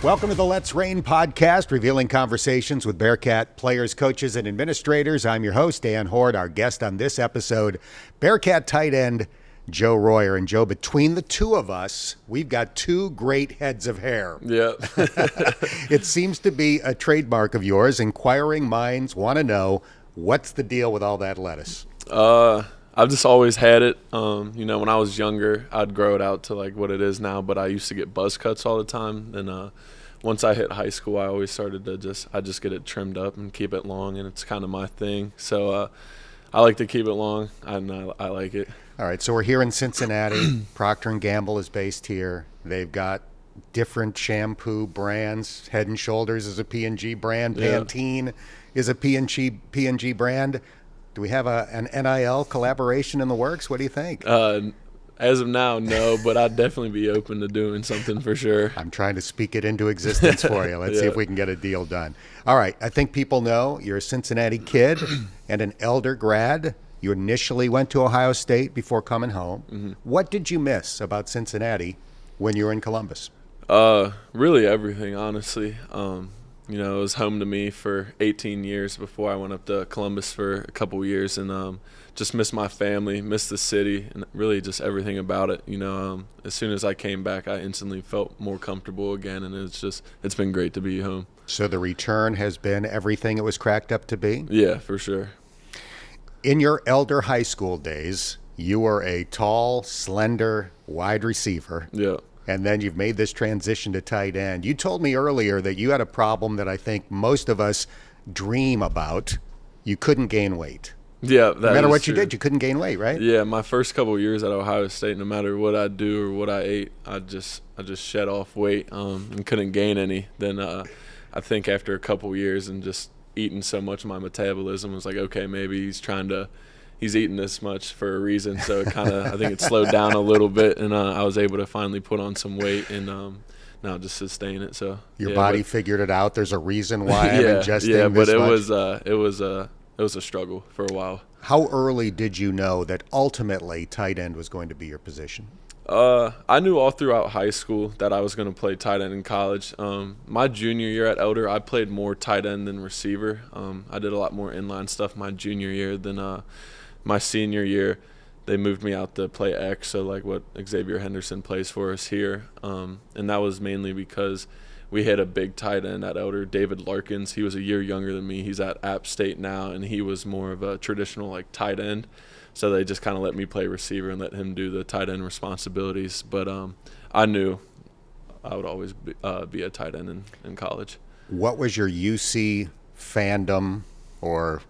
Welcome to the Let's Rain podcast, revealing conversations with Bearcat players, coaches, and administrators. I'm your host, Dan Horde. Our guest on this episode, Bearcat tight end Joe Royer. And Joe, between the two of us, we've got two great heads of hair. Yeah. It seems to be a trademark of yours. Inquiring minds want to know, what's the deal with all that lettuce? I've just always had it. When I was younger, I'd grow it out to like what it is now, but I used to get buzz cuts all the time. And once I hit high school, I always started to just get it trimmed up and keep it long, and it's kind of my thing. So I like to keep it long, and I like it. All right, so we're here in Cincinnati. Procter & Gamble is based here. They've got different shampoo brands. Head & Shoulders is a P&G brand. Pantene is a P&G brand. Do we have an NIL collaboration in the works? What do you think? As of now, no, but I'd definitely be open to doing something for sure. I'm trying to speak it into existence for you. Let's see if we can get a deal done. All right, I think people know you're a Cincinnati kid and an Elder grad. You initially went to Ohio State before coming home. Mm-hmm. What did you miss about Cincinnati when you were in Columbus? Really everything, honestly. It was home to me for 18 years before I went up to Columbus for a couple years, and just missed my family, missed the city, and really just everything about it. As soon as I came back, I instantly felt more comfortable again, and it's been great to be home. So the return has been everything it was cracked up to be? Yeah, for sure. In your Elder high school days, you were a tall, slender wide receiver. Yeah. And then you've made this transition to tight end. You told me earlier that you had a problem that I think most of us dream about. You couldn't gain weight. Yeah, no matter what you did, you couldn't gain weight, right? Yeah, my first couple of years at Ohio State, no matter what I do or what I ate, I just shed off weight and couldn't gain any. Then I think after a couple of years and just eating so much, my metabolism was like, okay, maybe he's eating this much for a reason. So it I think it slowed down a little bit, and I was able to finally put on some weight and now just sustain it. So your body figured it out. There's a reason why I'm ingesting this much. It was a struggle for a while. How early did you know that ultimately tight end was going to be your position? I knew all throughout high school that I was going to play tight end in college. My junior year at Elder, I played more tight end than receiver. I did a lot more inline stuff my junior year than my senior year. They moved me out to play X, so like what Xavier Henderson plays for us here. And that was mainly because we had a big tight end at Elder, David Larkins. He was a year younger than me. He's at App State now, and he was more of a traditional like tight end. So they just kind of let me play receiver and let him do the tight end responsibilities. But I knew I would always be a tight end in college. What was your UC fandom or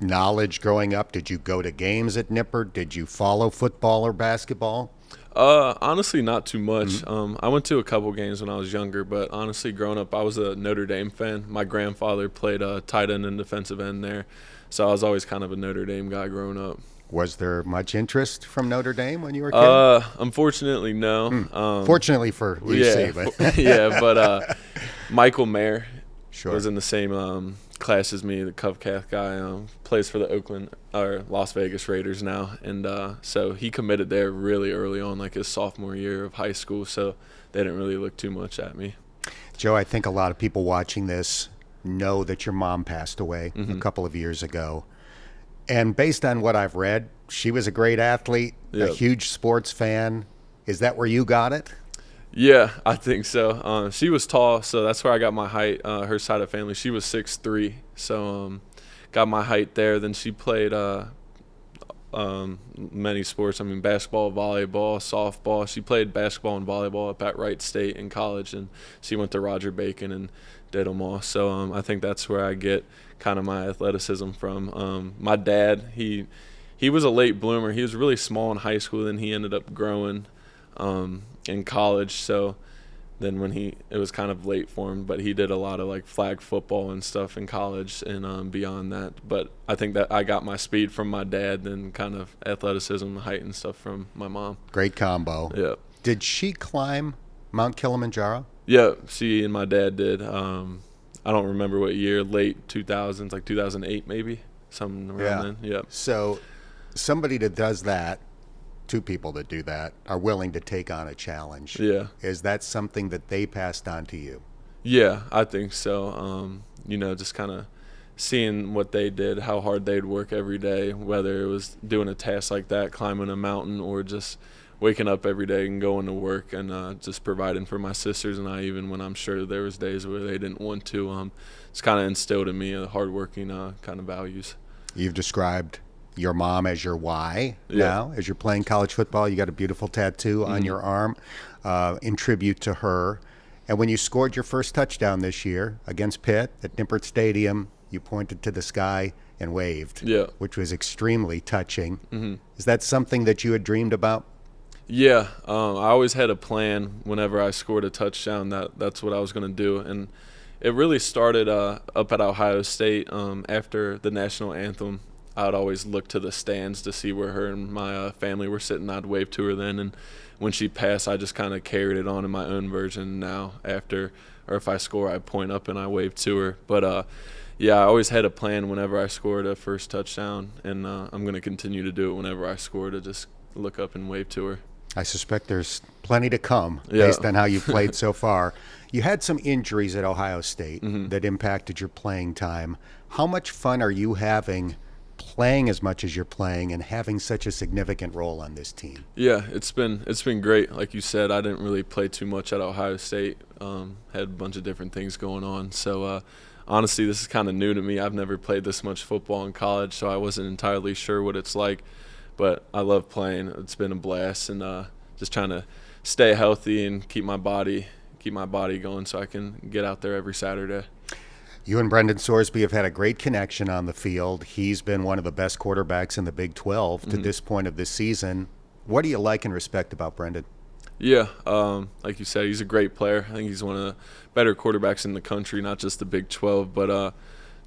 knowledge growing up? Did you go to games at Nippert? Did you follow football or basketball? Honestly, not too much. Mm-hmm. I went to a couple games when I was younger, but honestly, growing up, I was a Notre Dame fan. My grandfather played tight end and defensive end there, so I was always kind of a Notre Dame guy growing up. Was there much interest from Notre Dame when you were a kid? Unfortunately, no. Fortunately for UC, but Michael Mayer sure. was in the same class as me, the Covcath guy, plays for the Las Vegas Raiders now, and so he committed there really early on, like his sophomore year of high school, so they didn't really look too much at me. Joe, I think a lot of people watching this know that your mom passed away mm-hmm. a couple of years ago. And based on what I've read, she was a great athlete, a huge sports fan. Is that where you got it? Yeah, I think so. She was tall, so that's where I got my height. Her side of the family, she was 6'3", so got my height there. Then she played many sports. I mean, basketball, volleyball, softball. She played basketball and volleyball up at Wright State in college, and she went to Roger Bacon and did them all. So I think that's where I get kind of my athleticism from. My dad, he was a late bloomer. He was really small in high school, then he ended up growing in college. So then it was kind of late for him, but he did a lot of like flag football and stuff in college and beyond that. But I think that I got my speed from my dad, then kind of athleticism, height and stuff from my mom. Great combo. Yeah. Did she climb Mount Kilimanjaro? Yeah, she and my dad did. I don't remember what year, late 2000s, like 2008 maybe, something around then. Yeah. So somebody that does that, two people that do that, are willing to take on a challenge. Yeah. Is that something that they passed on to you? Yeah, I think so. Just kind of seeing what they did, how hard they'd work every day, whether it was doing a task like that, climbing a mountain, or just waking up every day and going to work and just providing for my sisters and I, even when I'm sure there was days where they didn't want to. It's kind of instilled in me hardworking kind of values. You've described your mom as your why Yeah. now. As you're playing college football, you got a beautiful tattoo on your arm in tribute to her. And when you scored your first touchdown this year against Pitt at Nippert Stadium, you pointed to the sky and waved, Yeah. which was extremely touching. Is that something that you had dreamed about? Yeah, I always had a plan whenever I scored a touchdown that's what I was going to do. And it really started up at Ohio State after the national anthem. I would always look to the stands to see where her and my family were sitting. I'd wave to her then, and when she passed, I just kind of carried it on in my own version now after, or if I score, I point up and I wave to her. But yeah, I always had a plan whenever I scored a first touchdown, and I'm going to continue to do it whenever I score, to just look up and wave to her. I suspect there's plenty to come Yeah. based on how you played so far. You had some injuries at Ohio State that impacted your playing time. How much fun are you having playing as much as you're playing and having such a significant role on this team? Yeah, it's been great. Like you said, I didn't really play too much at Ohio State. Had a bunch of different things going on. So honestly, this is kind of new to me. I've never played this much football in college, so I wasn't entirely sure what it's like. But I love playing. It's been a blast, and just trying to stay healthy and keep my body going so I can get out there every Saturday. You and Brendan Sorsby have had a great connection on the field. He's been one of the best quarterbacks in the Big 12 to this point of this season. What do you like and respect about Brendan? Yeah, like you said, he's a great player. I think he's one of the better quarterbacks in the country, not just the Big 12, but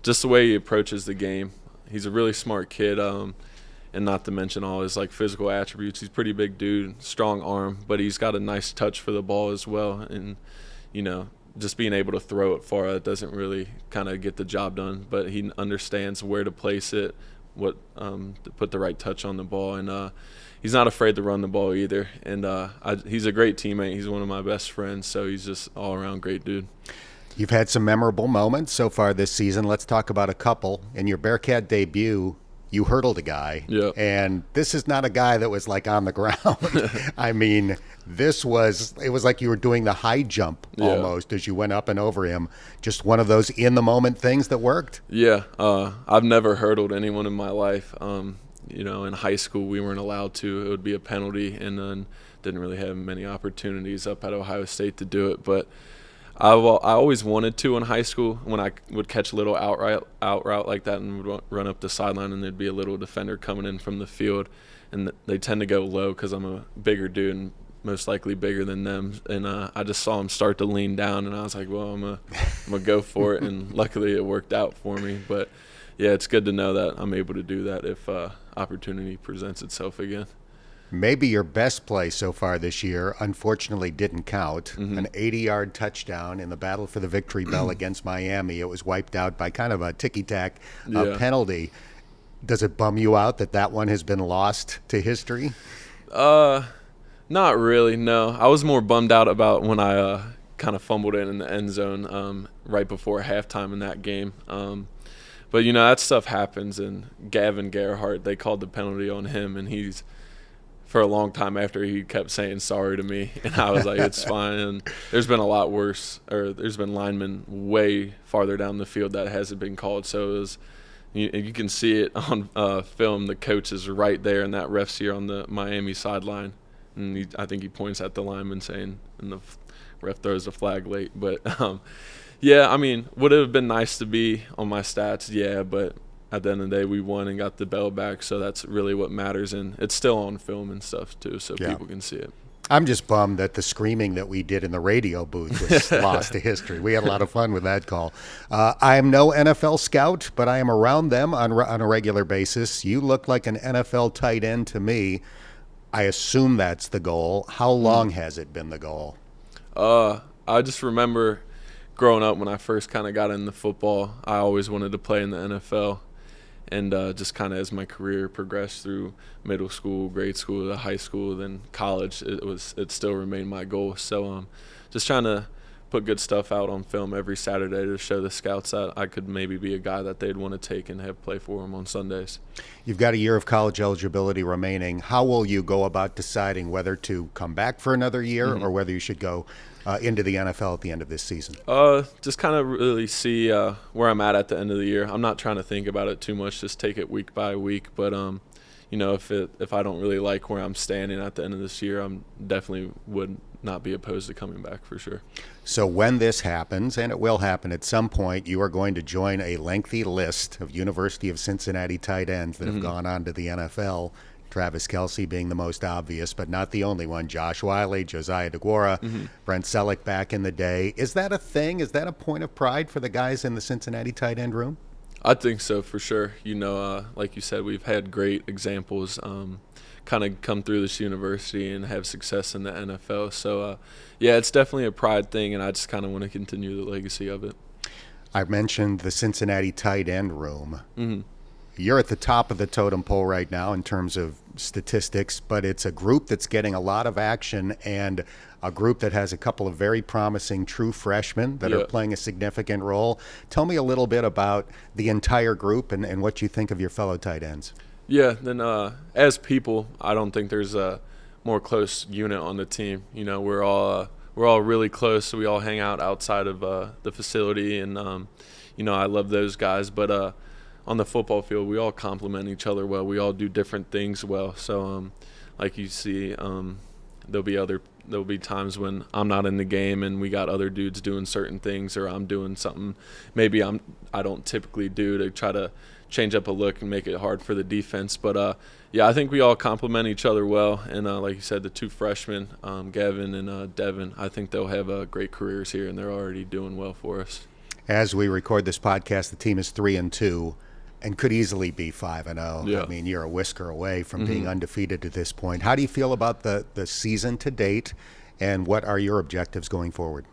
just the way he approaches the game. He's a really smart kid, and not to mention all his physical attributes. He's a pretty big dude, strong arm, but he's got a nice touch for the ball as well. And just being able to throw it far, that doesn't really kind of get the job done. But he understands where to place it, what to put the right touch on the ball, and he's not afraid to run the ball either. And he's a great teammate. He's one of my best friends, so he's just all around great dude. You've had some memorable moments so far this season. Let's talk about a couple. In your Bearcat debut, you hurdled a guy. Yep. And this is not a guy that was on the ground. I mean, it was like you were doing the high jump almost as you went up and over him. Just one of those in the moment things that worked. Yeah, I've never hurdled anyone in my life. In high school we weren't allowed to. It would be a penalty, and then didn't really have many opportunities up at Ohio State to do it. But I always wanted to in high school, when I would catch a little out route like that and would run up the sideline, and there'd be a little defender coming in from the field, and they tend to go low because I'm a bigger dude and most likely bigger than them. And I just saw him start to lean down, and I was like, well, I'm gonna go for it. And luckily it worked out for me. But yeah, it's good to know that I'm able to do that if opportunity presents itself again. Maybe your best play so far this year, unfortunately, didn't count. An 80-yard touchdown in the battle for the victory bell against Miami. It was wiped out by kind of a ticky-tack penalty. Does it bum you out that one has been lost to history? Not really, no. I was more bummed out about when I kind of fumbled it in the end zone right before halftime in that game. But, that stuff happens, and Gavin Gerhardt, they called the penalty on him, and he's – for a long time after, he kept saying sorry to me, and I was like, it's fine. And there's been a lot worse, or there's been linemen way farther down the field that hasn't been called. So it was, you can see it on film. The coach is right there, and that ref's here on the Miami sideline, and I think he points at the lineman saying, and the ref throws the flag late. But yeah, I mean, would it have been nice to be on my stats? Yeah, but at the end of the day, we won and got the bell back, so that's really what matters. And it's still on film and stuff too, so people can see it. I'm just bummed that the screaming that we did in the radio booth was lost to history. We had a lot of fun with that call. I am no NFL scout, but I am around them on a regular basis. You look like an NFL tight end to me. I assume that's the goal. How long has it been the goal? I just remember growing up when I first kind of got into football, I always wanted to play in the NFL. And just kind of as my career progressed through middle school, grade school, to high school, then college, it still remained my goal. So just trying to put good stuff out on film every Saturday to show the scouts that I could maybe be a guy that they'd want to take and have play for them on Sundays. You've got a year of college eligibility remaining. How will you go about deciding whether to come back for another year or whether you should go into the NFL at the end of this season? Just kind of really see where I'm at the end of the year. I'm not trying to think about it too much, just take it week by week. But, if I don't really like where I'm standing at the end of this year, I'm definitely would not be opposed to coming back for sure. So when this happens, and it will happen at some point, you are going to join a lengthy list of University of Cincinnati tight ends that have gone on to the NFL. Travis Kelce being the most obvious, but not the only one. Josh Wiley, Josiah DeGuara, Brent Selleck back in the day. Is that a thing? Is that a point of pride for the guys in the Cincinnati tight end room? I think so, for sure. Like you said, we've had great examples kind of come through this university and have success in the NFL. So, it's definitely a pride thing, and I just kind of want to continue the legacy of it. I mentioned the Cincinnati tight end room. You're at the top of the totem pole right now in terms of statistics, but it's a group that's getting a lot of action and a group that has a couple of very promising true freshmen that are playing a significant role. Tell me a little bit about the entire group and what you think of your fellow tight ends. Yeah, then as people, I don't think there's a more close unit on the team. We're all really close, so we all hang out outside of the facility, and I love those guys. But on the football field, we all complement each other well. We all do different things well. So, like you see, there'll be times when I'm not in the game and we got other dudes doing certain things, or I'm doing something maybe I don't typically do to try to change up a look and make it hard for the defense. But I think we all complement each other well. And like you said, the two freshmen, Gavin and Devin, I think they'll have great careers here, and they're already doing well for us. As we record this podcast, the team is 3-2. And could easily be 5-0. Yeah. I mean, you're a whisker away from being undefeated at this point. How do you feel about the season to date, and what are your objectives going forward?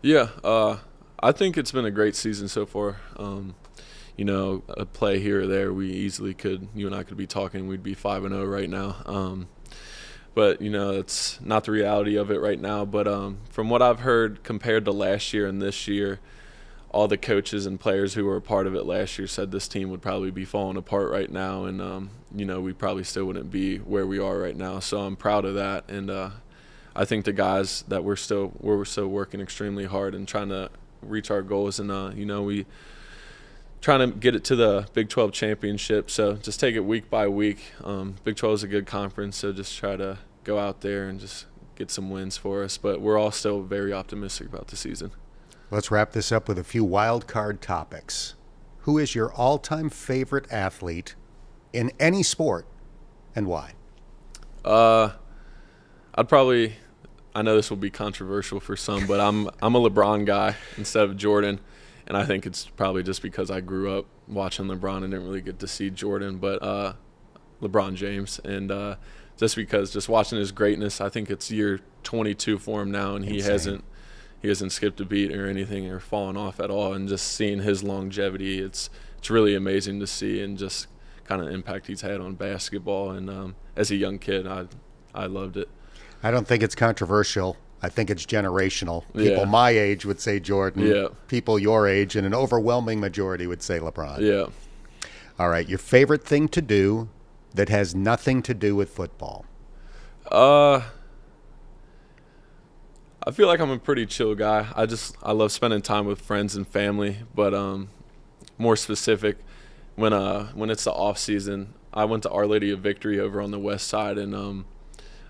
Yeah, I think it's been a great season so far. A play here or there, we easily could, you and I could be talking, we'd be 5-0 right now. But, it's not the reality of it right now. But from what I've heard, compared to last year and this year, all the coaches and players who were a part of it last year said this team would probably be falling apart right now, and we probably still wouldn't be where we are right now. So I'm proud of that, and I think the guys that we're still working extremely hard and trying to reach our goals, and we trying to get it to the Big 12 championship. So just take it week by week. Big 12 is a good conference, so just try to go out there and just get some wins for us. But we're all still very optimistic about the season. Let's wrap this up with a few wild card topics. Who is your all-time favorite athlete in any sport, and why? I know this will be controversial for some, but I'm a LeBron guy instead of Jordan, and I think it's probably just because I grew up watching LeBron and didn't really get to see Jordan, but LeBron James, and just because just watching his greatness, I think it's year 22 for him now, and he hasn't skipped a beat or anything or fallen off at all. And just seeing his longevity, it's really amazing to see, and just kind of impact he's had on basketball. And as a young kid, I loved it. I don't think it's controversial. I think it's generational. People my age would say Jordan. Yeah. People your age, and an overwhelming majority would say LeBron. Yeah. All right, your favorite thing to do that has nothing to do with football? I feel like I'm a pretty chill guy. I love spending time with friends and family, but more specific, when it's the off season, I went to Our Lady of Victory over on the west side, and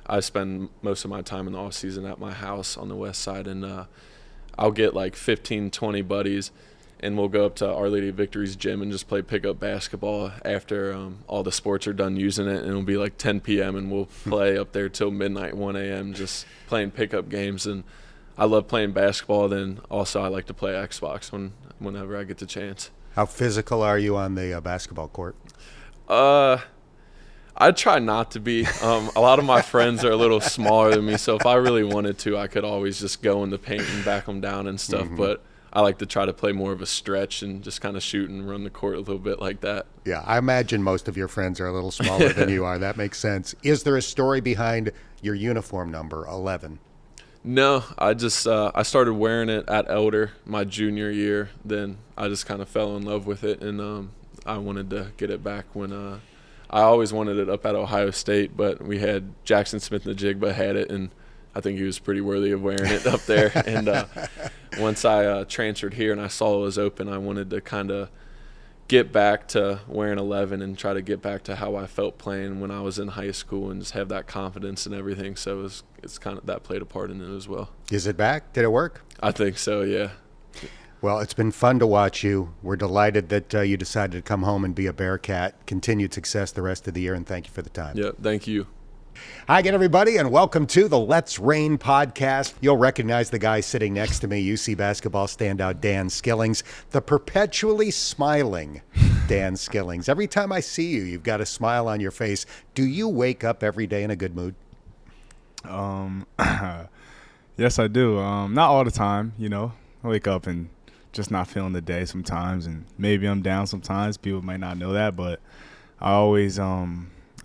I spend most of my time in the off season at my house on the west side, and I'll get like 15, 20 buddies, and we'll go up to Our Lady of Victory's gym and just play pickup basketball after all the sports are done using it, and it'll be like 10 p.m. and we'll play up there till midnight, 1 a.m. just playing pickup games. And I love playing basketball. Then also I like to play Xbox whenever I get the chance. How physical are you on the basketball court? I try not to be. A lot of my friends are a little smaller than me, so if I really wanted to, I could always just go in the paint and back them down and stuff. But I like to try to play more of a stretch and just kind of shoot and run the court a little bit like that. Yeah, I imagine most of your friends are a little smaller than you are. That makes sense. Is there a story behind your uniform number, 11? No, I just I started wearing it at Elder my junior year. Then I just kind of fell in love with it, and I wanted to get it back when I always wanted it up at Ohio State, but we had Jackson Smith-Njigba had it, and I think he was pretty worthy of wearing it up there. And once I transferred here and I saw it was open, I wanted to kind of get back to wearing 11 and try to get back to how I felt playing when I was in high school and just have that confidence and everything. So it's kind of that played a part in it as well. Is it back? Did it work? I think so, yeah. Well, it's been fun to watch you. We're delighted that you decided to come home and be a Bearcat. Continued success the rest of the year, and thank you for the time. Yeah, thank you. Hi again, everybody, and welcome to the Let's Rain podcast. You'll recognize the guy sitting next to me, UC basketball standout Dan Skillings, the perpetually smiling Dan Skillings. Every time I see you, you've got a smile on your face. Do you wake up every day in a good mood? Yes, I do. Not all the time, I wake up and just not feeling the day sometimes, and maybe I'm down sometimes. People might not know that, but I always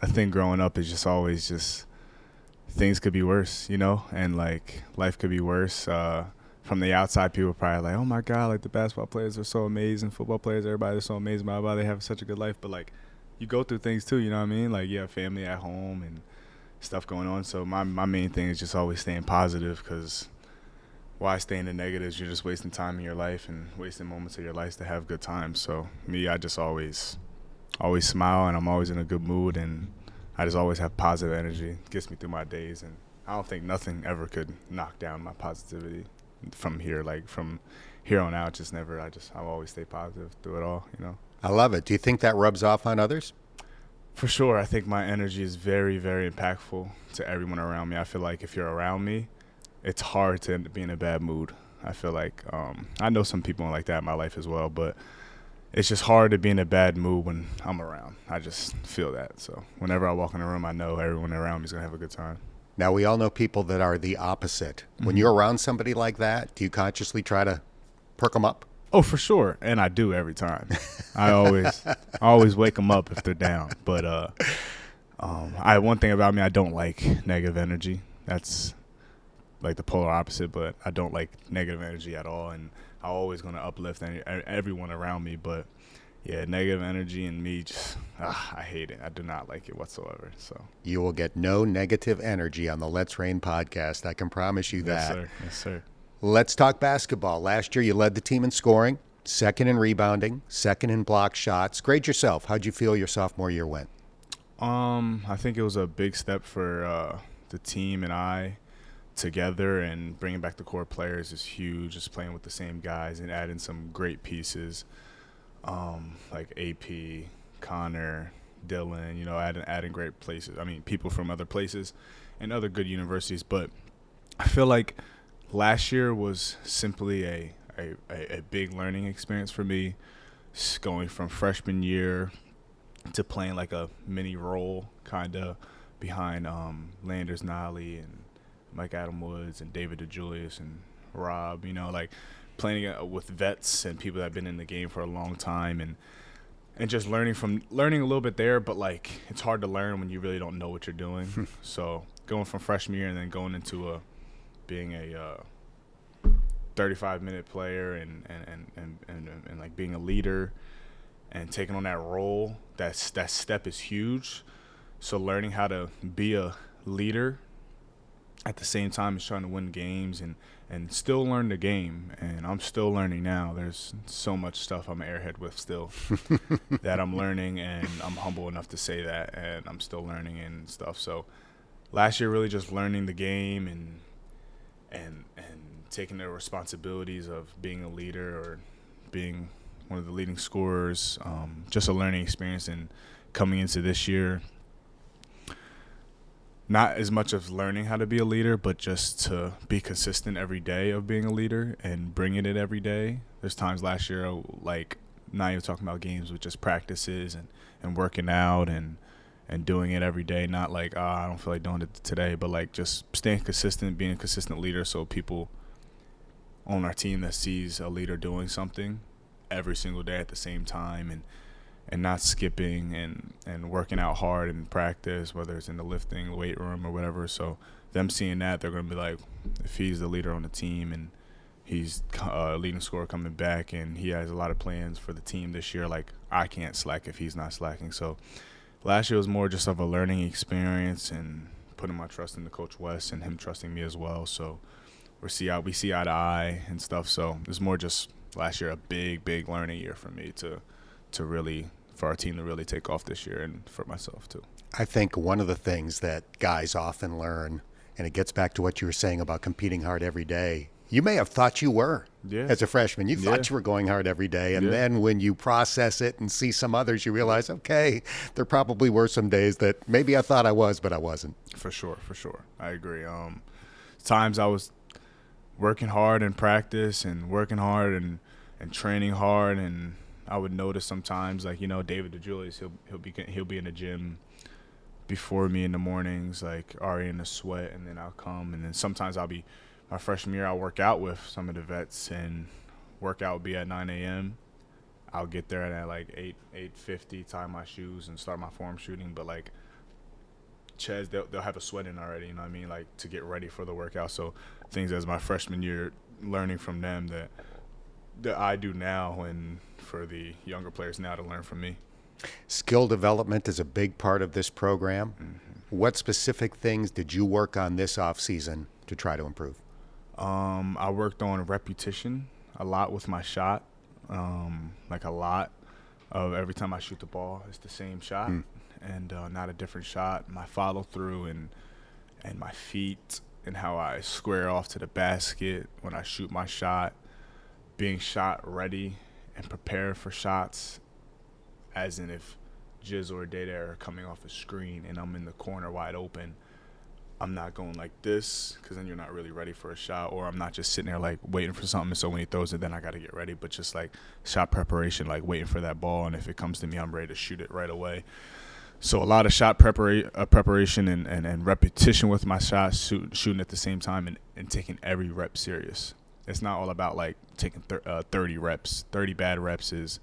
I think growing up is just always just things could be worse, and like life could be worse. From the outside, people are probably like, oh my God, like the basketball players are so amazing, football players, everybody's so amazing, blah, blah, they have such a good life. But like you go through things too, you know what I mean? Like you have family at home and stuff going on. So my main thing is just always staying positive, because why stay in the negatives? You're just wasting time in your life and wasting moments of your life to have good times. So me, I just always smile, and I'm always in a good mood, and I just always have positive energy. It gets me through my days, and I don't think nothing ever could knock down my positivity from here. Like from here on out, just never. I'll always stay positive through it all. I love it. Do you think that rubs off on others? For sure. I think my energy is very, very impactful to everyone around me. I feel like if you're around me, it's hard to be in a bad mood. I feel like I know some people like that in my life as well, but it's just hard to be in a bad mood when I'm around. I just feel that. So whenever I walk in a room, I know everyone around me is going to have a good time. Now, we all know people that are the opposite. When you're around somebody like that, do you consciously try to perk them up? Oh, for sure. And I do every time. I always wake them up if they're down. But one thing about me, I don't like negative energy. That's like the polar opposite, but I don't like negative energy at all. And I'm always going to uplift everyone around me. But, yeah, negative energy and me, just I hate it. I do not like it whatsoever. So You will get no negative energy on the Let's Rain podcast. I can promise you that. Yes, sir. Yes, sir. Let's talk basketball. Last year, you led the team in scoring, second in rebounding, second in block shots. Grade yourself. How'd you feel your sophomore year went? I think it was a big step for the team and I together, and bringing back the core players is huge. Just playing with the same guys and adding some great pieces, like AP, Connor, Dylan. Adding great places. I mean, people from other places and other good universities. But I feel like last year was simply a big learning experience for me, going from freshman year to playing like a mini role kind of behind Landers Nolly and Mike Adam Woods and David DeJulius and Rob, like playing with vets and people that have been in the game for a long time, and just learning a little bit there. But like it's hard to learn when you really don't know what you're doing. So going from freshman year and then going into being a 35-minute player and like being a leader and taking on that role, that step is huge. So learning how to be a leader at the same time as trying to win games and still learn the game. And I'm still learning now. There's so much stuff I'm an airhead with still that I'm learning, and I'm humble enough to say that, and I'm still learning and stuff. So last year really just learning the game and taking the responsibilities of being a leader or being one of the leading scorers, just a learning experience. And coming into this year, not as much of learning how to be a leader, but just to be consistent every day of being a leader and bringing it every day. There's times last year, like not even talking about games, but just practices and working out and doing it every day. Not like, I don't feel like doing it today, but like just staying consistent, being a consistent leader, so people on our team that sees a leader doing something every single day at the same time and not skipping and working out hard in practice, whether it's in the lifting weight room or whatever. So them seeing that, they're going to be like, if he's the leader on the team and he's leading scorer coming back and he has a lot of plans for the team this year, like, I can't slack if he's not slacking. So last year was more just of a learning experience and putting my trust into Coach West and him trusting me as well. So we see eye to eye and stuff. So it's more just last year a big learning year for me to really, for our team to really take off this year and for myself too. I think one of the things that guys often learn, and it gets back to what you were saying about competing hard every day, you may have thought you were as a freshman. You thought you were going hard every day. And then when you process it and see some others, you realize, okay, there probably were some days that maybe I thought I was, but I wasn't. For sure. I agree. Times I was working hard in practice and working hard and training hard, and I would notice sometimes, like, David DeJulius, he'll be in the gym before me in the mornings, like already in the sweat, and then I'll come, and then sometimes my freshman year I'll work out with some of the vets, and workout will be at 9 a.m. I'll get there at like 8:50, tie my shoes and start my form shooting, but like Chaz, they'll have a sweat in already, you know what I mean, like to get ready for the workout. So things as my freshman year, learning from them that I do now, and for the younger players now to learn from me. Skill development is a big part of this program. Mm-hmm. What specific things did you work on this offseason to try to improve? I worked on repetition a lot with my shot, like a lot of every time I shoot the ball, it's the same shot and not a different shot. My follow through and my feet and how I square off to the basket when I shoot my shot, being shot ready and prepared for shots, as in if Jiz or Data are coming off a screen and I'm in the corner wide open, I'm not going like this, because then you're not really ready for a shot, or I'm not just sitting there like waiting for something, so when he throws it, then I got to get ready, but just like shot preparation, like waiting for that ball, and if it comes to me, I'm ready to shoot it right away. So a lot of shot preparation and repetition with my shots, shooting at the same time and taking every rep serious. It's not all about like taking 30 reps. 30 bad reps is,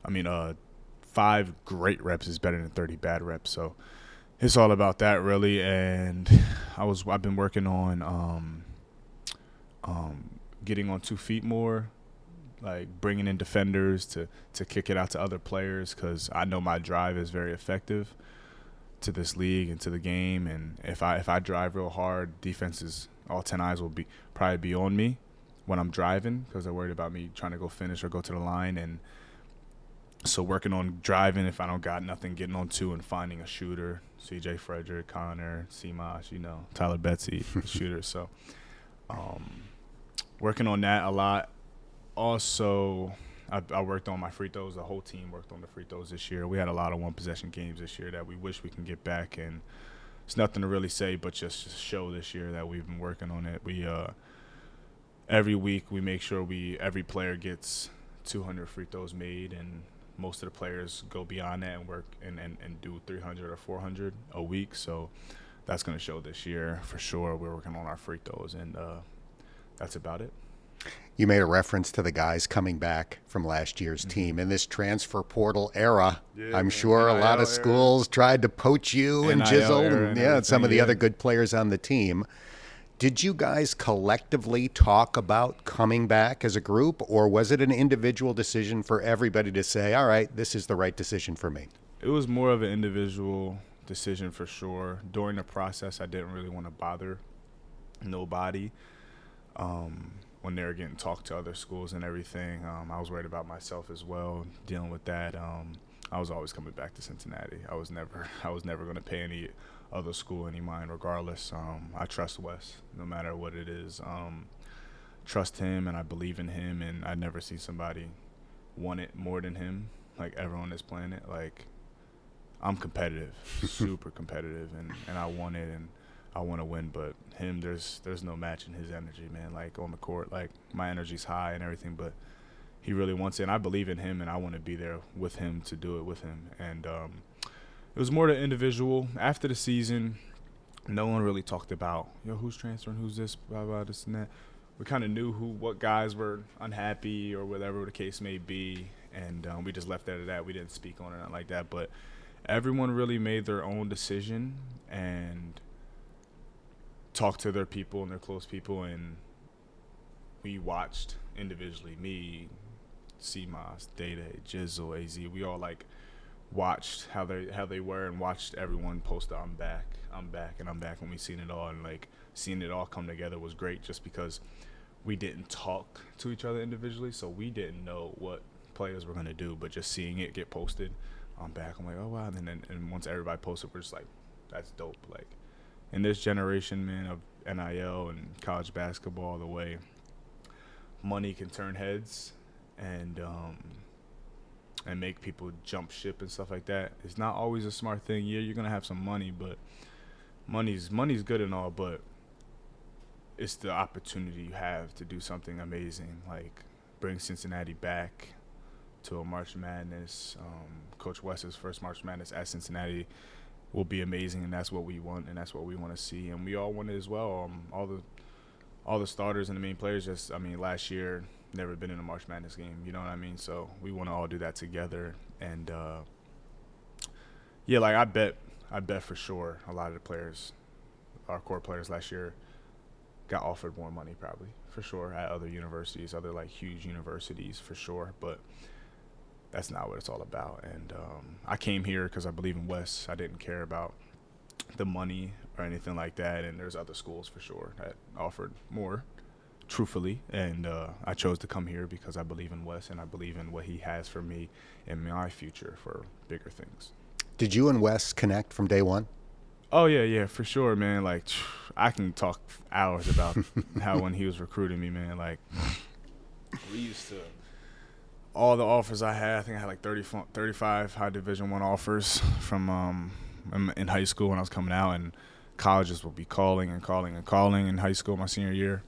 5 great reps is better than 30 bad reps. So it's all about that really. And I've been working on getting on 2 feet more, like bringing in defenders to kick it out to other players, because I know my drive is very effective to this league and to the game. And if I drive real hard, defenses, all 10 eyes will probably be on me when I'm driving, because they're worried about me trying to go finish or go to the line. And so working on driving, if I don't got nothing, getting on 2 and finding a shooter, CJ Frederick, Connor, C-Mosh, Tyler Betsy, shooters. So working on that a lot. Also, I worked on my free throws. The whole team worked on the free throws this year. We had a lot of one-possession games this year that we wish we can get back, and it's nothing to really say but just show this year that we've been working on it. We every week we make sure every player gets 200 free throws made, and most of the players go beyond that and work and do 300 or 400 a week. So that's going to show this year for sure. We're working on our free throws, and that's about it. You made a reference to the guys coming back from last year's team. In this transfer portal era, I'm sure a lot of schools tried to poach you and Jizzle and some of the other good players on the team. Did you guys collectively talk about coming back as a group, or was it an individual decision for everybody to say, all right, this is the right decision for me? It was more of an individual decision for sure. During the process, I didn't really want to bother nobody. When they were getting talked to other schools and everything, I was worried about myself as well, dealing with that. I was always coming back to Cincinnati. I was never going to pay any other school any mind regardless. I trust Wes no matter what it is. Trust him, and I believe in him, and I never see somebody want it more than him, like ever on this planet. Like, I'm competitive, super competitive, and I want it, and I want to win, but him, there's no matching his energy, man. Like on the court, like my energy's high and everything, but he really wants it, and I believe in him, and I want to be there with him to do it with him. And it was more the individual. After the season, no one really talked about, who's transferring, who's this, blah, blah, this and that. We kind of knew what guys were unhappy or whatever the case may be, and we just left it at that. We didn't speak on it, nothing like that, but everyone really made their own decision, and talk to their people and their close people, and we watched individually, me, CMOS, Data, Jizzle, AZ, we all like watched how they were and watched everyone post I'm back, when we seen it all, and like seeing it all come together was great just because we didn't talk to each other individually, so we didn't know what players were going to do, but just seeing it get posted, I'm back, I'm like, oh wow, and once everybody posted, we're just like, that's dope. Like in this generation, man, of NIL and college basketball, the way money can turn heads and make people jump ship and stuff like that, it's not always a smart thing. Yeah, you're gonna have some money, but money's good and all, but it's the opportunity you have to do something amazing, like bring Cincinnati back to a March Madness. Coach West's first March Madness at Cincinnati will be amazing, and that's what we want, and that's what we want to see, and we all want it as well. All the starters and the main players last year never been in a March Madness game, you know what I mean? So we want to all do that together, and yeah, like I bet for sure a lot of the players, our core players last year, got offered more money probably, for sure, at other universities, other like huge universities for sure, but that's not what it's all about. And I came here because I believe in Wes. I didn't care about the money or anything like that, and there's other schools for sure that offered more, truthfully, and I chose to come here because I believe in Wes and I believe in what he has for me in my future for bigger things. Did you and Wes connect from day one? Oh, yeah, for sure, man. Like, I can talk hours about how when he was recruiting me, man, like, we used to, all the offers I had, I think I had like 35 high Division I offers from in high school when I was coming out, and colleges would be calling in high school my senior year.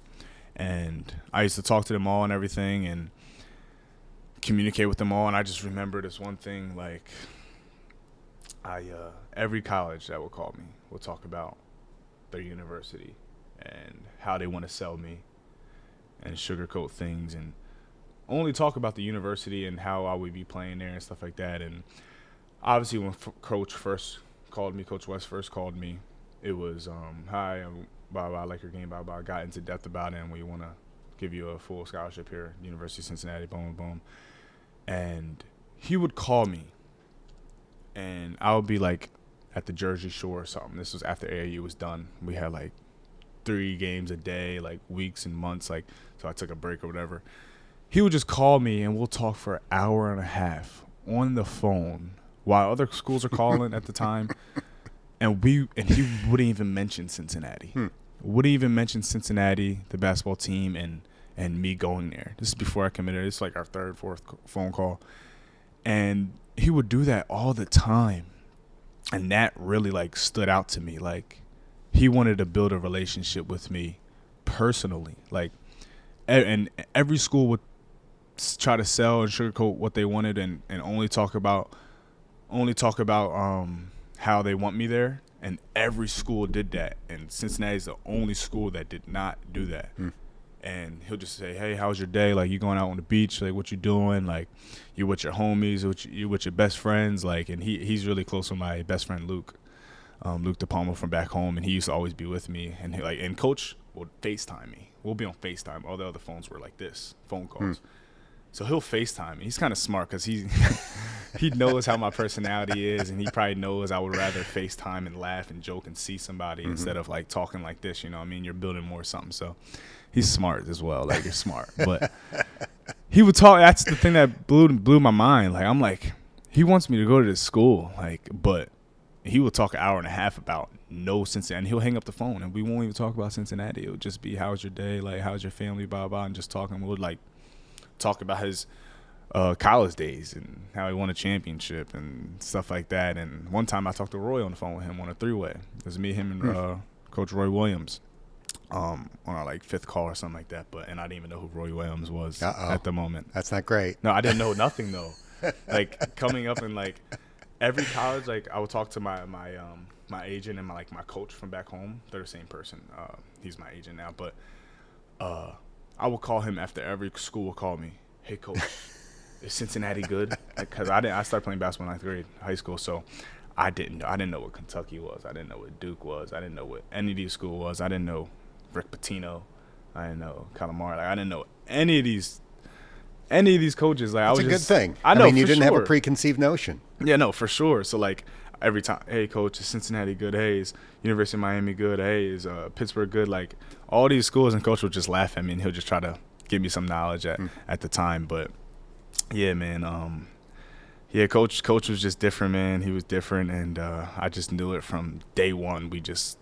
And I used to talk to them all and everything and communicate with them all. And I just remember this one thing, like, every college that would call me will talk about their university and how they want to sell me and sugarcoat things and only talk about the university and how I would be playing there and stuff like that. And obviously when Coach West first called me, it was, hi, I like your game, I got into depth about it, and we want to give you a full scholarship here, University of Cincinnati, boom. And he would call me, and I would be like at the Jersey Shore or something. This was after AAU was done. We had like 3 games a day, like weeks and months, like, so I took a break or whatever. He would just call me, and we'll talk for an hour and a half on the phone while other schools are calling at the time. And he wouldn't even mention Cincinnati. Wouldn't even mention Cincinnati, the basketball team, and me going there. This is before I committed. It's like our 3rd, 4th phone call. And he would do that all the time. And that really, like, stood out to me. Like, he wanted to build a relationship with me personally. Like, and every school would try to sell and sugarcoat what they wanted and only talk about how they want me there, and every school did that, and Cincinnati's the only school that did not do that. And he'll just say, hey, how's your day? Like, you going out on the beach? Like, what you doing? Like, you with your homies? You with your best friends? Like, and he's really close with my best friend Luke De Palma from back home, and he used to always be with me. And and Coach would FaceTime me. We'll be on FaceTime. All the other phones were like this, phone calls. So he'll FaceTime me. He's kind of smart because he knows how my personality is, and he probably knows I would rather FaceTime and laugh and joke and see somebody instead of like talking like this. You know what I mean? You're building more something. So he's smart as well. Like, you're smart. But he would talk. That's the thing that blew my mind. Like, I'm like, he wants me to go to this school. Like, but he would talk an hour and a half about no Cincinnati. And he'll hang up the phone, and we won't even talk about Cincinnati. It would just be, how's your day? Like, how's your family? Blah, blah, and just talking. We would like talk about his college days and how he won a championship and stuff like that. And one time I talked to Roy on the phone with him on a 3-way. It was me, him, and Coach Roy Williams on our like 5th call or something like that. And I didn't even know who Roy Williams was at the moment. That's not great. No, I didn't know nothing though. Like, coming up in like every college, like I would talk to my agent and my coach from back home. They're the same person. He's my agent now, but I would call him after every school would call me. Hey, Coach, is Cincinnati good? Because I started playing basketball in 9th grade, high school. So I didn't know what Kentucky was. I didn't know what Duke was. I didn't know what any of these schools was. I didn't know Rick Pitino. I didn't know Calamari. Like, I didn't know any of these coaches. Like, That's I was a just, good thing. I know, mean, you for didn't have a sure. preconceived notion. Yeah, no, for sure. So, like, every time, hey, coach, is Cincinnati good? Hey, is University of Miami good? Hey, is Pittsburgh good? Like, all these schools, and coach would just laugh at me, and he'll just try to give me some knowledge at the time. But, yeah, man, yeah, coach was just different, man. He was different, and I just knew it from day one. We just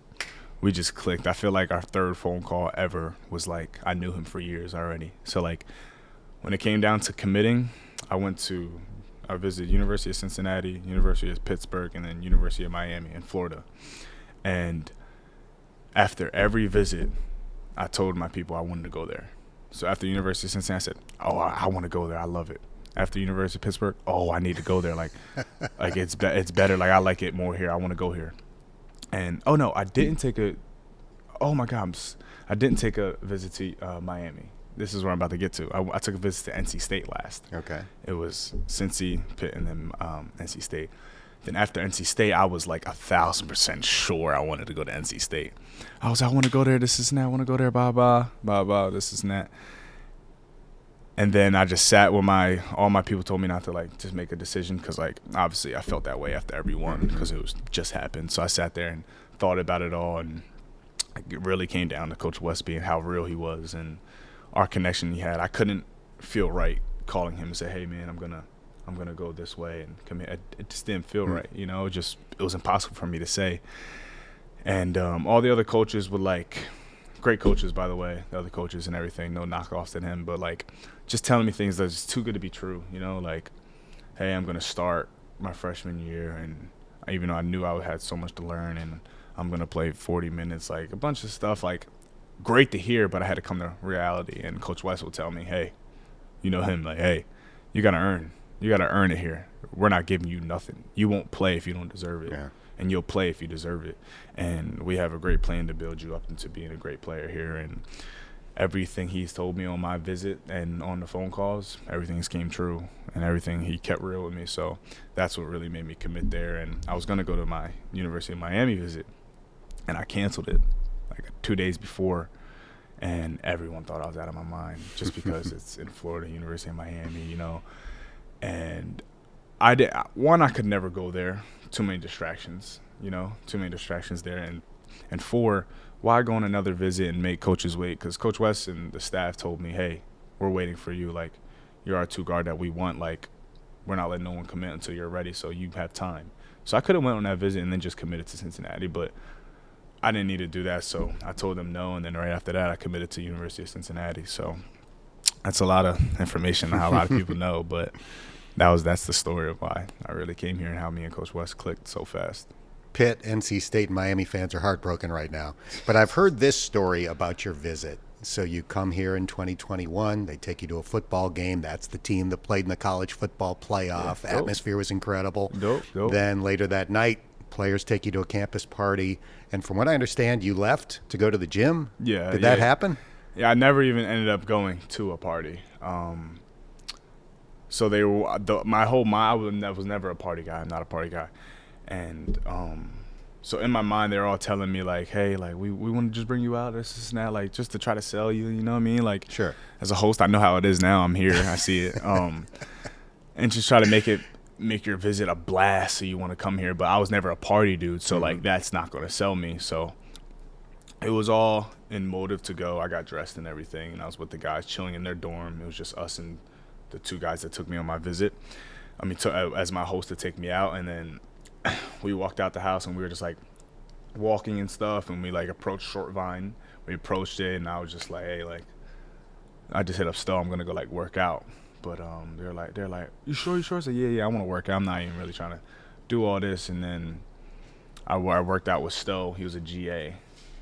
clicked. I feel like our third phone call ever was like I knew him for years already. So, like, when it came down to committing, I visited University of Cincinnati, University of Pittsburgh, and then University of Miami in Florida. And after every visit, I told my people I wanted to go there. So after University of Cincinnati, I said, "Oh, I want to go there. I love it." After University of Pittsburgh, "Oh, I need to go there. Like it's better. Like, I like it more here. I want to go here." And oh no, I didn't take a. Oh my God, I didn't take a visit to Miami. This is where I'm about to get to. I took a visit to NC State last. Okay. It was Cincy, Pitt, and then NC State. Then after NC State, I was like 1,000% sure I wanted to go to NC State. I want to go there. This and that. I want to go there. Blah. This and that. And then I just sat with all my people told me not to, like, just make a decision because, like, obviously I felt that way after every one because it was just happened. So I sat there and thought about it all, and it really came down to Coach Westby and how real he was and our connection he had. I couldn't feel right calling him and say, "Hey, man, I'm gonna go this way and come here." It just didn't feel right, you know. It was impossible for me to say. And all the other coaches were like, great coaches, by the way, the other coaches and everything, no knockoffs at him, but like just telling me things that's too good to be true, you know, like, hey, I'm gonna start my freshman year, and even though I knew I had so much to learn, and I'm gonna play 40 minutes, like a bunch of stuff, like great to hear, but I had to come to reality. And Coach West would tell me, hey, you know him, like, hey, you gotta earn it here. We're not giving you nothing. You won't play if you don't deserve it. Yeah. And you'll play if you deserve it. And we have a great plan to build you up into being a great player here. And everything he's told me on my visit and on the phone calls, everything's came true, and everything he kept real with me. So that's what really made me commit there. And I was going to go to my University of Miami visit, and I canceled it like 2 days before. And everyone thought I was out of my mind just because it's in Florida, University of Miami, you know. And I could never go there. Too many distractions, you know, there. And 4, why go on another visit and make coaches wait? Because Coach West and the staff told me, hey, we're waiting for you. Like, you're our 2 guard that we want. Like, we're not letting no one commit until you're ready, so you have time. So I could have went on that visit and then just committed to Cincinnati, but I didn't need to do that. So I told them no, and then right after that I committed to University of Cincinnati. So that's a lot of information that a lot of people know, but that's the story of why I really came here and how me and Coach West clicked so fast. Pitt, NC State, and Miami fans are heartbroken right now. But I've heard this story about your visit. So you come here in 2021. They take you to a football game. That's the team that played in the college football playoff. Yeah, Atmosphere was incredible. Dope. Then later that night, players take you to a campus party. And from what I understand, you left to go to the gym? Yeah. Did that happen? Yeah, I never even ended up going to a party. So they were I was never a party guy. I'm not a party guy. And so in my mind, they're all telling me, like, hey, like, we want to just bring you out, this and that, like, just to try to sell you, you know what I mean? Like, sure. As a host, I know how it is now. I'm here. I see it. And just try to make your visit a blast so you want to come here. But I was never a party dude, so, like, that's not going to sell me. So it was all in motive to go. I got dressed and everything, and I was with the guys chilling in their dorm. It was just us and the 2 guys that took me on my visit. I mean, as my host to take me out, and then we walked out the house, and we were just like walking and stuff, and we like approached Short Vine. We approached it, and I was just like, hey, like, I just hit up Stowe. I'm gonna go like work out. But they're like, you sure? I said, yeah, I want to work out. I'm not even really trying to do all this. And then I worked out with Stowe. He was a GA.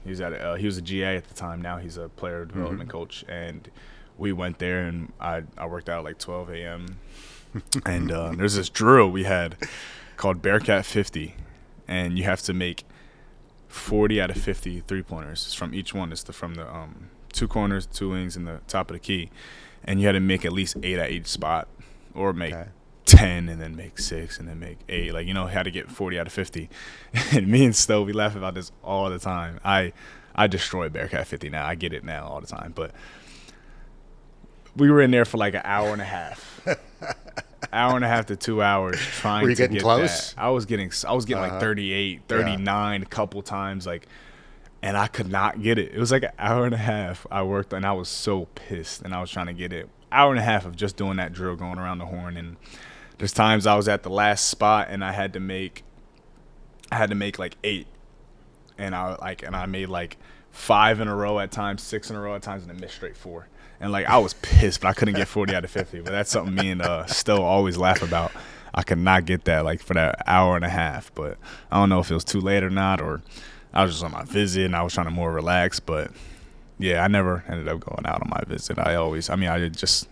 He was a GA at the time. Now he's a player development coach. And we went there, and I worked out at like 12 a.m. And there's this drill we had called Bearcat 50, and you have to make 40 out of 50 3-pointers. It's from each one. It's from the 2 corners, 2 wings, and the top of the key. And you had to make at least 8 at each spot, or make 10 and then make 6 and then make 8. Like, had to get 40 out of 50. And me and Stowe, we laugh about this all the time. I destroy Bearcat 50 now. I get it now all the time. But we were in there for like an hour and a half. Hour and a half to 2 hours trying Were you to getting get close? that. I was getting like 38, 39 a couple times, like, and I could not get it. It was like an hour and a half I worked, and I was so pissed, and I was trying to get it. Hour and a half of just doing that drill, going around the horn, and there's times I was at the last spot and I had to make like 8, and I made like 5 in a row at times, 6 in a row at times, and then missed straight 4. And, like, I was pissed, but I couldn't get 40 out of 50. But that's something me and Stowe always laugh about. I could not get that, like, for that hour and a half. But I don't know if it was too late or not, or I was just on my visit and I was trying to more relax. But, yeah, I never ended up going out on my visit. I just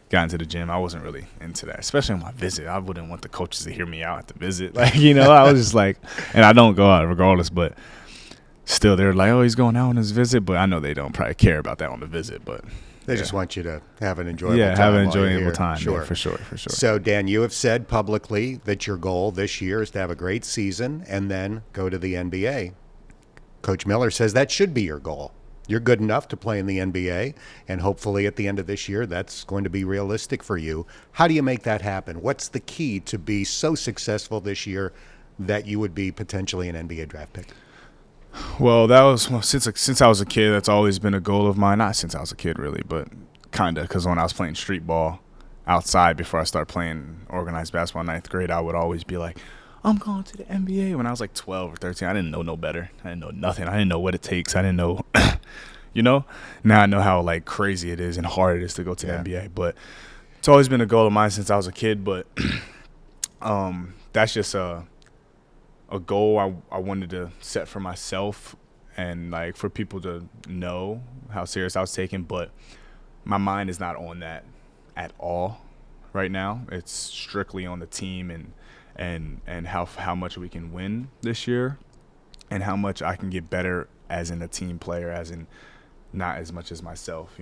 got into the gym. I wasn't really into that, especially on my visit. I wouldn't want the coaches to hear me out at the visit. Like, I was just like – and I don't go out regardless, but still they're like, oh, he's going out on his visit. But I know they don't probably care about that on the visit, but – They just want you to have an enjoyable time. Yeah, have an while you're enjoyable here. time. Sure. Yeah, for sure. So, Dan, you have said publicly that your goal this year is to have a great season and then go to the NBA. Coach Miller says that should be your goal. You're good enough to play in the NBA, and hopefully at the end of this year, that's going to be realistic for you. How do you make that happen? What's the key to be so successful this year that you would be potentially an NBA draft pick? Well, that was since I was a kid. That's always been a goal of mine. Not since I was a kid, really, but kind of, because when I was playing street ball outside before I started playing organized basketball in 9th grade, I would always be like, I'm going to the NBA. When I was like 12 or 13, I didn't know no better. I didn't know nothing. I didn't know what it takes. I didn't know, Now I know how, like, crazy it is and hard it is to go to the NBA. But it's always been a goal of mine since I was a kid. But that's just a goal I wanted to set for myself, and, like, for people to know how serious I was taking. But my mind is not on that at all right now. It's strictly on the team and how much we can win this year, and how much I can get better as in a team player, as in not as much as myself.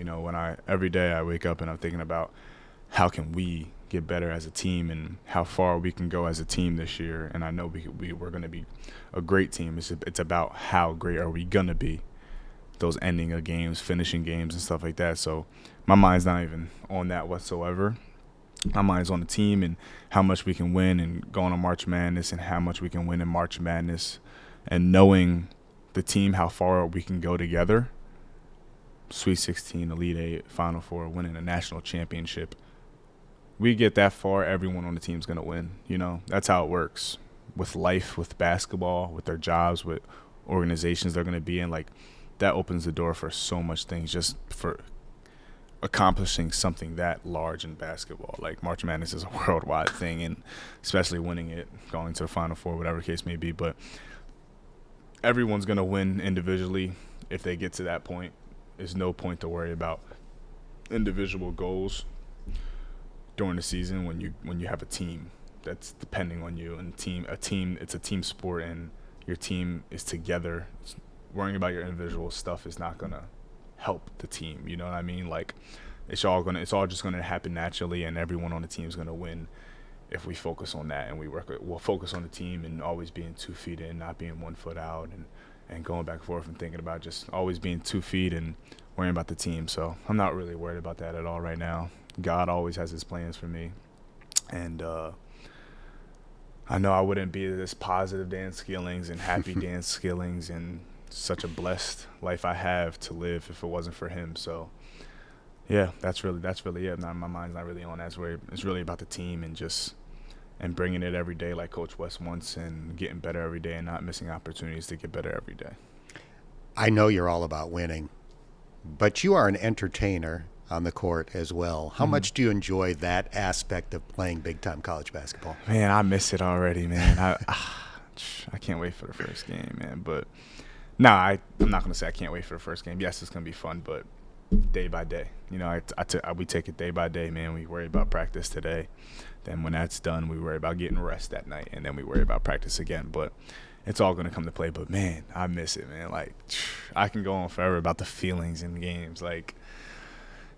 Every day I wake up and I'm thinking about how can we get better as a team and how far we can go as a team this year. And I know we're going to be a great team. It's about how great are we going to be, those ending of games, finishing games and stuff like that. So my mind's not even on that whatsoever. My mind's on the team and how much we can win and going on March Madness, and how much we can win in March Madness, and knowing the team, how far we can go together. Sweet 16, Elite 8, Final Four, winning a national championship. We get that far, everyone on the team is going to win. That's how it works with life, with basketball, with their jobs, with organizations they're going to be in. Like, that opens the door for so much things, just for accomplishing something that large in basketball. Like, March Madness is a worldwide thing, and especially winning it, going to the Final Four, whatever the case may be. But everyone's going to win individually if they get to that point. There's no point to worry about individual goals during the season when you have a team that's depending on you, and it's a team sport, and your team is together. Worrying about your individual stuff is not gonna help the team. You know what I mean? Like, it's all just gonna happen naturally, and everyone on the team is gonna win if we focus on that, and we'll focus on the team and always being 2 feet in, not being 1 foot out, and going back and forth and thinking about just always being 2 feet and worrying about the team. So I'm not really worried about that at all right now. God always has his plans for me. And I know I wouldn't be this positive Dan Skillings and happy Dan Skillings and such a blessed life I have to live if it wasn't for him. So, yeah, that's really it. My mind's not really on that. It's really about the team and bringing it every day like Coach West wants, and getting better every day and not missing opportunities to get better every day. I know you're all about winning, but you are an entertainer on the court as well. How much do you enjoy that aspect of playing big-time college basketball? Man, I miss it already, man. I can't wait for the first game, man. But, I'm not going to say I can't wait for the first game. Yes, it's going to be fun, but day by day. We take it day by day, man. We worry about practice today. Then when that's done, we worry about getting rest that night, and then we worry about practice again. But it's all going to come to play. But, man, I miss it, man. Like, I can go on forever about the feelings in games. Like,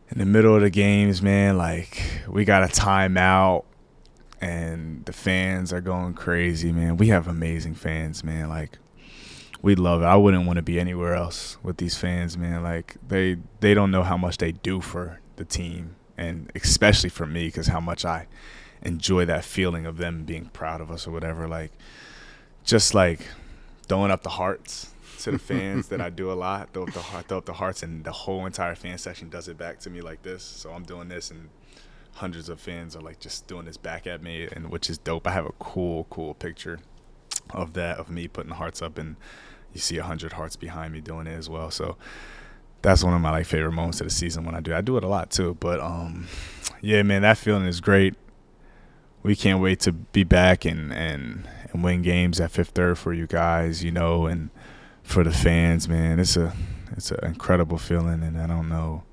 in the middle of the games, man, like, we got a timeout, and the fans are going crazy, man. We have amazing fans, man. Like, we love it. I wouldn't want to be anywhere else with these fans, man. Like, they don't know how much they do for the team, and especially for me, because how much I enjoy that feeling of them being proud of us or whatever. Like, just like throwing up the hearts to the fans that I do a lot. Throw up the hearts, and the whole entire fan section does it back to me like this. So I'm doing this, and hundreds of fans are like just doing this back at me, and which is dope. I have a cool picture of that, of me putting the hearts up, and you see 100 hearts behind me doing it as well. So that's one of my like favorite moments of the season when I do it a lot too. But yeah, man, that feeling is great. We can't wait to be back and win games at Fifth Third for you guys, you know, and for the fans, man. It's an incredible feeling, and I don't know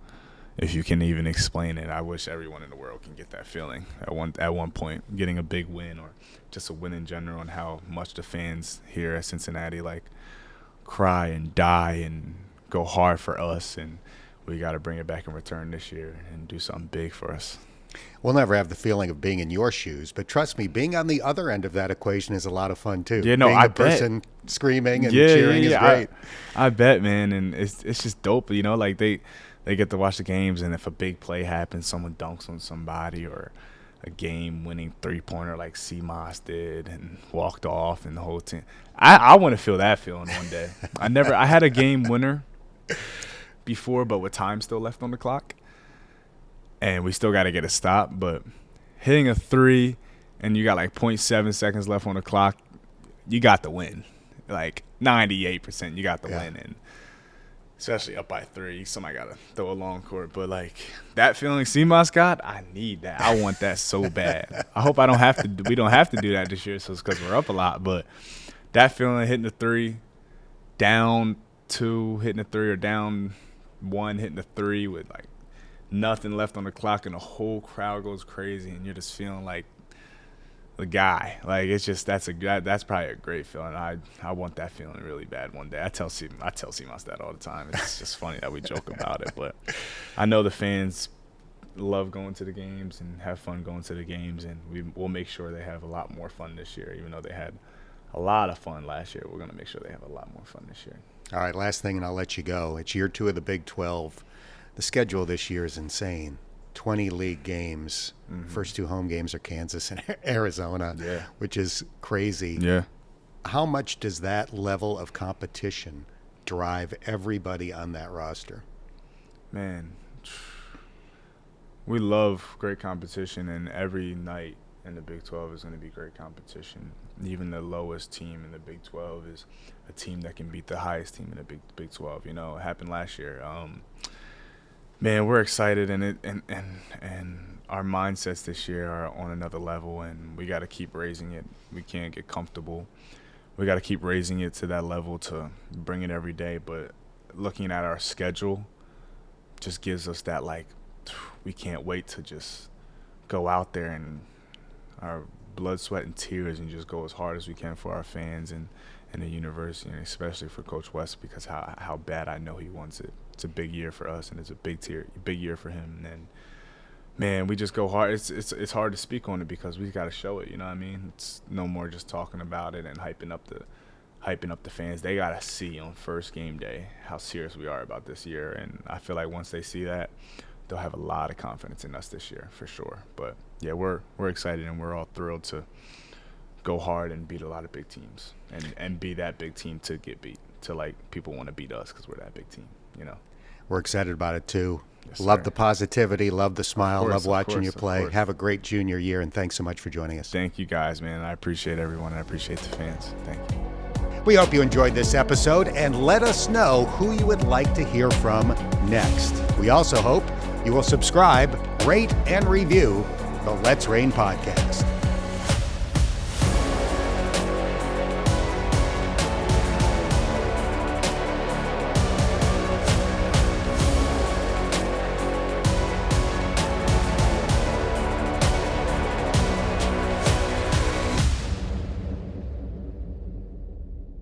if you can even explain it. I wish everyone in the world can get that feeling at one point, getting a big win or just a win in general, and how much the fans here at Cincinnati like cry and die and go hard for us, and we got to bring it back in return this year and do something big for us. We'll never have the feeling of being in your shoes, but trust me, being on the other end of that equation is a lot of fun too. Yeah, no, being I the person bet. screaming and cheering is great. I bet, man, and it's just dope, you know. Like they get to watch the games, and if a big play happens, someone dunks on somebody, or a game-winning three-pointer like C-Moss did and walked off, and the whole team. I want to feel that feeling one day. I had a game winner before, but with time still left on the clock, and we still got to get a stop. But hitting a three, and you got like 0.7 seconds left on the clock, you got the win. Like 98%, you got the win, and especially up by three, somebody got to throw a long court. But, like, that feeling C-Moss got, I need that. I want that so bad. I hope we don't have to do that this year, so it's because we're up a lot. But that feeling, hitting the three, down two, hitting the three, or down one, hitting the three with, like, nothing left on the clock, and the whole crowd goes crazy, and you're just feeling like the guy. Like, it's just that's probably a great feeling. I want that feeling really bad one day. I tell C-Moss that all the time. It's just funny that we joke about it, but I know the fans love going to the games and have fun going to the games, and we'll make sure they have a lot more fun this year. Even though they had a lot of fun last year, we're going to make sure they have a lot more fun this year. All right, last thing, and I'll let you go. It's year 2 of the Big 12. The schedule this year is insane. 20 league games. Mm-hmm. First 2 home games are Kansas and Arizona, which is crazy. Yeah. How much does that level of competition drive everybody on that roster? Man, we love great competition, and every night in the Big 12 is going to be great competition. Even the lowest team in the Big 12 is a team that can beat the highest team in the Big 12. You know, it happened last year. Man, we're excited, and our mindsets this year are on another level, and we got to keep raising it. We can't get comfortable. We got to keep raising it to that level to bring it every day. But looking at our schedule just gives us that, like, we can't wait to just go out there and our blood, sweat, and tears and just go as hard as we can for our fans and the university, and especially for Coach West, because how bad I know he wants it. It's a big year for us, and it's a big year for him. And man, we just go hard. It's hard to speak on it because we got to show it. You know what I mean? It's no more just talking about it and hyping up the fans. They got to see on first game day how serious we are about this year, and I feel like once they see that, they'll have a lot of confidence in us this year for sure. But yeah, we're excited, and we're all thrilled to go hard and beat a lot of big teams and be that big team to get beat, to like people want to beat us because we're that big team, you know. We're excited about it too. Yes, love sir. The positivity, love the smile, Course, love watching you of play. course. Have a great junior year, and thanks so much for joining us. Thank you guys, man. I appreciate everyone, and I appreciate the fans. Thank you. We hope you enjoyed this episode, and let us know who you would like to hear from next. We also hope you will subscribe, rate, and review the Let's Rain podcast.